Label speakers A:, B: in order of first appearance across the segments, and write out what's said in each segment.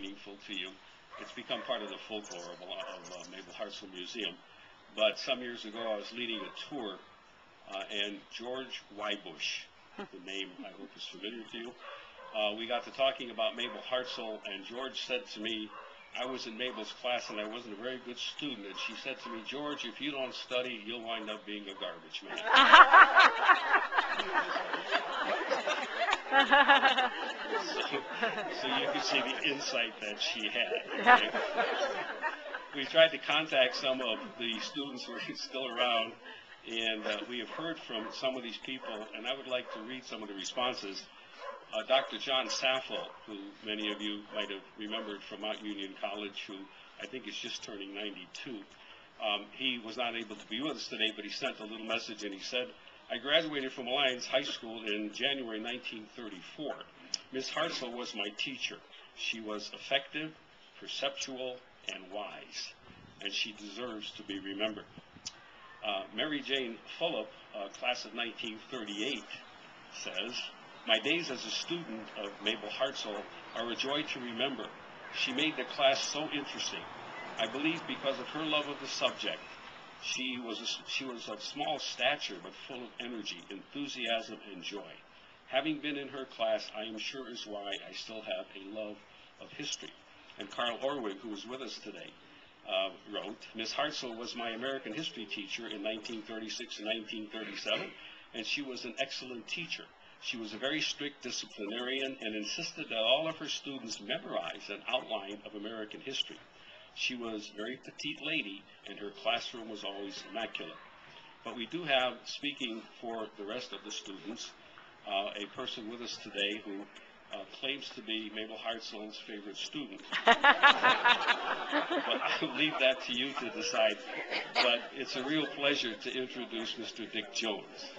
A: meaningful to you. It's become part of the folklore of Mabel Hartzell Museum. But some years ago, I was leading a tour, and George Wybush, the name I hope is familiar to you, we got to talking about Mabel Hartzell, and George said to me, I was in Mabel's class and I wasn't a very good student, and she said to me, George, if you don't study, you'll wind up being a garbage man. So you can see the insight that she had. Okay? We tried to contact some of the students who are still around, and we have heard from some of these people, and I would like to read some of the responses. Dr. John Saffel, who many of you might have remembered from Mount Union College, who I think is just turning 92. He was not able to be with us today, but he sent a little message, and he said, I graduated from Alliance High School in January 1934. Ms. Hartzell was my teacher. She was effective, perceptual, and wise, and she deserves to be remembered. Mary Jane Fulop, class of 1938, says, my days as a student of Mabel Hartzell are a joy to remember. She made the class so interesting. I believe because of her love of the subject. She was of small stature, but full of energy, enthusiasm, and joy. Having been in her class, I am sure is why I still have a love of history. And Carl Orwig, who is with us today, wrote, Ms. Hartzell was my American history teacher in 1936 and 1937, and she was an excellent teacher. She was a very strict disciplinarian and insisted that all of her students memorize an outline of American history. She was a very petite lady, and her classroom was always immaculate. But we do have, speaking for the rest of the students, a person with us today who claims to be Mabel Hartzell's favorite student. But I'll leave that to you to decide. But it's a real pleasure to introduce Mr. Dick Jones.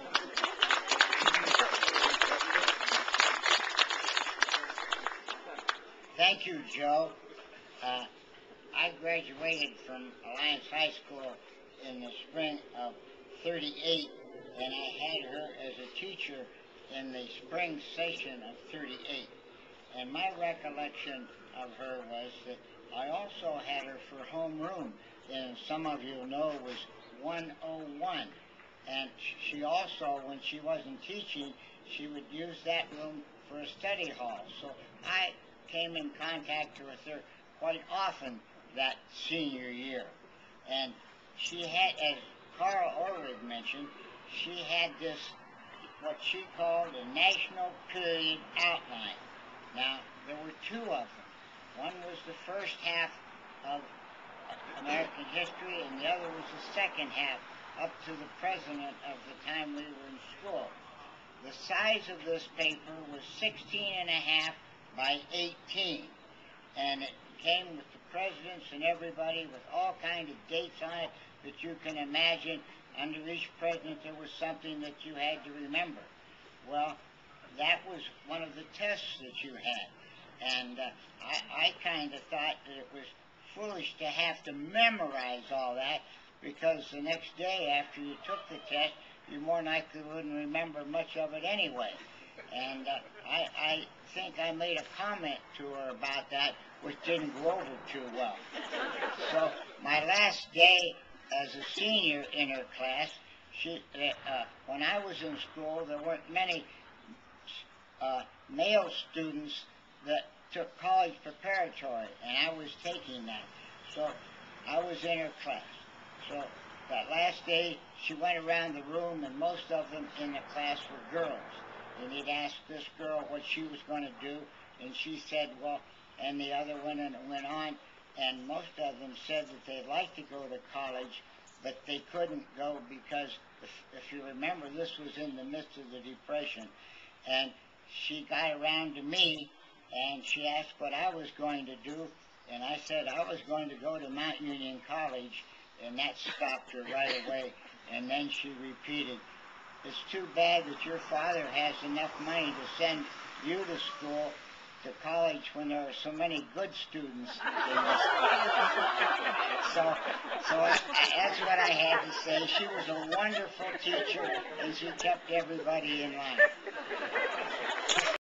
B: Thank you, Joe. I graduated from Alliance High School in the spring of '38, and I had her as a teacher in the spring session of '38. And my recollection of her was that I also had her for homeroom, and some of you know it was 101. And she also, when she wasn't teaching, she would use that room for a study hall. So I came in contact with her quite often that senior year. And she had, as Carl Orwig mentioned, she had this, what she called a national period outline. Now, there were two of them. One was the first half of American history, and the other was the second half, up to the president of the time we were in school. The size of this paper was 16.5 by 18, and it came with the presidents and everybody with all kinds of dates on it that you can imagine. Under each president there was something that you had to remember. Well, that was one of the tests that you had, and I kind of thought that it was foolish to have to memorize all that, because the next day after you took the test, you more likely wouldn't remember much of it anyway. And I think I made a comment to her about that, which didn't go over too well. So my last day as a senior in her class, when I was in school, there weren't many male students that took college preparatory, and I was taking that. So I was in her class. So that last day, she went around the room, and most of them in the class were girls. And he'd asked this girl what she was going to do, and she said, well, and the other one, and it went on, and most of them said that they'd like to go to college, but they couldn't go because, if you remember, this was in the midst of the Depression. And she got around to me, and she asked what I was going to do, and I said I was going to go to Mount Union College, and that stopped her right away. And then she repeated, it's too bad that your father has enough money to send you to school, to college, when there are so many good students in this school. So that's what I had to say. She was a wonderful teacher, and she kept everybody in line.